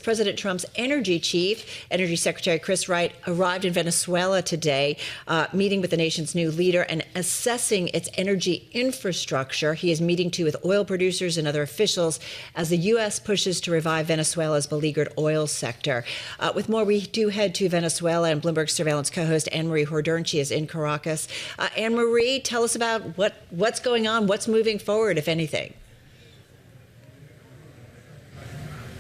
President Trump's energy chief, Energy Secretary Chris Wright, arrived in Venezuela today, meeting with the nation's new leader and assessing its energy infrastructure. He is meeting too with oil producers and other officials as the U.S. pushes to revive Venezuela's beleaguered oil sector. With more, we do head to Venezuela and Bloomberg surveillance co-host Annmarie Hordern. She is in Caracas. Annmarie, tell us about what's going on, what's moving forward, if anything.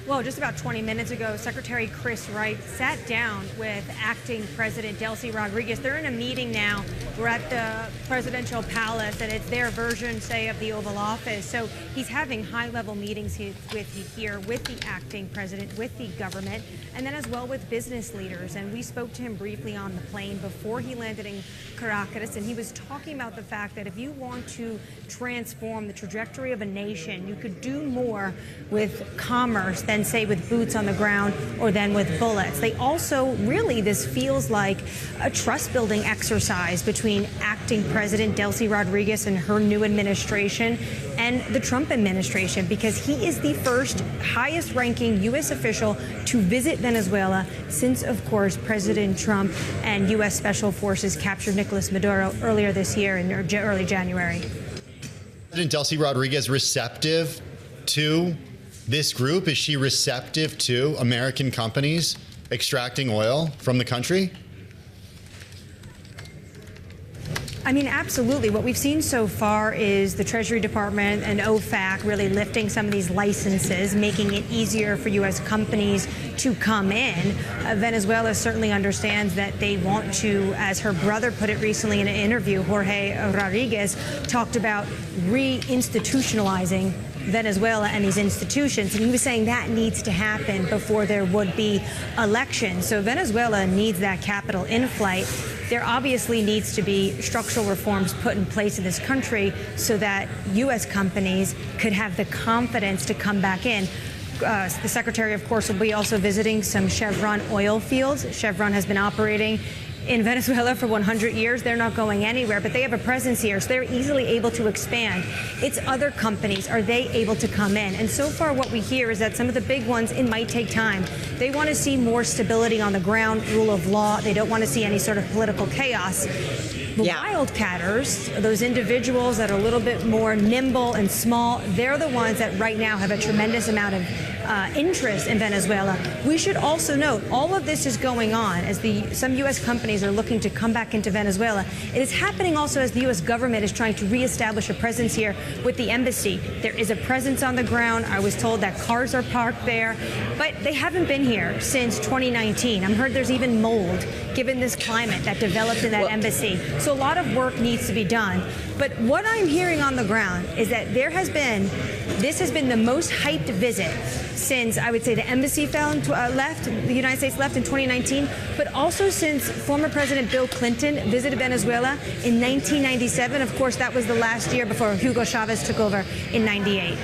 Well, just about 20 minutes ago, Secretary Chris Wright sat down with acting President Delcy Rodríguez. They're in a meeting now. We're at the presidential palace, and it's their version, say, of the Oval Office. So he's having high-level meetings here with the acting president, with the government, and then as well with business leaders. And we spoke to him briefly on the plane before he landed in Caracas, and he was talking about the fact that if you want to transform the trajectory of a nation, you could do more with commerce than, say, with boots on the ground or then with bullets. They also, really, this feels like a trust-building exercise between acting President Delcy Rodríguez and her new administration and the Trump administration, because he is the first highest-ranking U.S. official to visit Venezuela since, of course, President Trump and U.S. Special Forces captured Nicolas Maduro earlier this year in early January. President Delcy Rodríguez receptive to this group? Is she receptive to American companies extracting oil from the country? I mean, absolutely. What we've seen so far is the Treasury Department and OFAC really lifting some of these licenses, making it easier for U.S. companies to come in. Venezuela certainly understands that they want to, as her brother put it recently in an interview, Jorge Rodriguez talked about reinstitutionalizing Venezuela and these institutions, and he was saying that needs to happen before there would be elections. So Venezuela needs that capital in flight. There obviously needs to be structural reforms put in place in this country so that U.S. companies could have the confidence to come back in. The Secretary, of course, will be also visiting some Chevron oil fields. Chevron has been operating in Venezuela for 100 years. They're not going anywhere, but they have a presence here, so they're easily able to expand. It's other companies. Are they able to come in? And so far what we hear is that some of the big ones, it might take time. They want to see more stability on the ground, rule of law. They don't want to see any sort of political chaos. The wildcatters, those individuals that are a little bit more nimble and small, they're the ones that right now have a tremendous amount of interest in Venezuela. We should also note all of this is going on as some U.S. companies are looking to come back into Venezuela. It is happening also as the U.S. government is trying to reestablish a presence here with the embassy. There is a presence on the ground. I was told that cars are parked there, but they haven't been here since 2019. I've heard there's even mold given this climate that developed in that embassy. So a lot of work needs to be done. But what I'm hearing on the ground is that this has been the most hyped visit since, I would say, the embassy the United States left in 2019, but also since former President Bill Clinton visited Venezuela in 1997. Of course, that was the last year before Hugo Chavez took over in 98.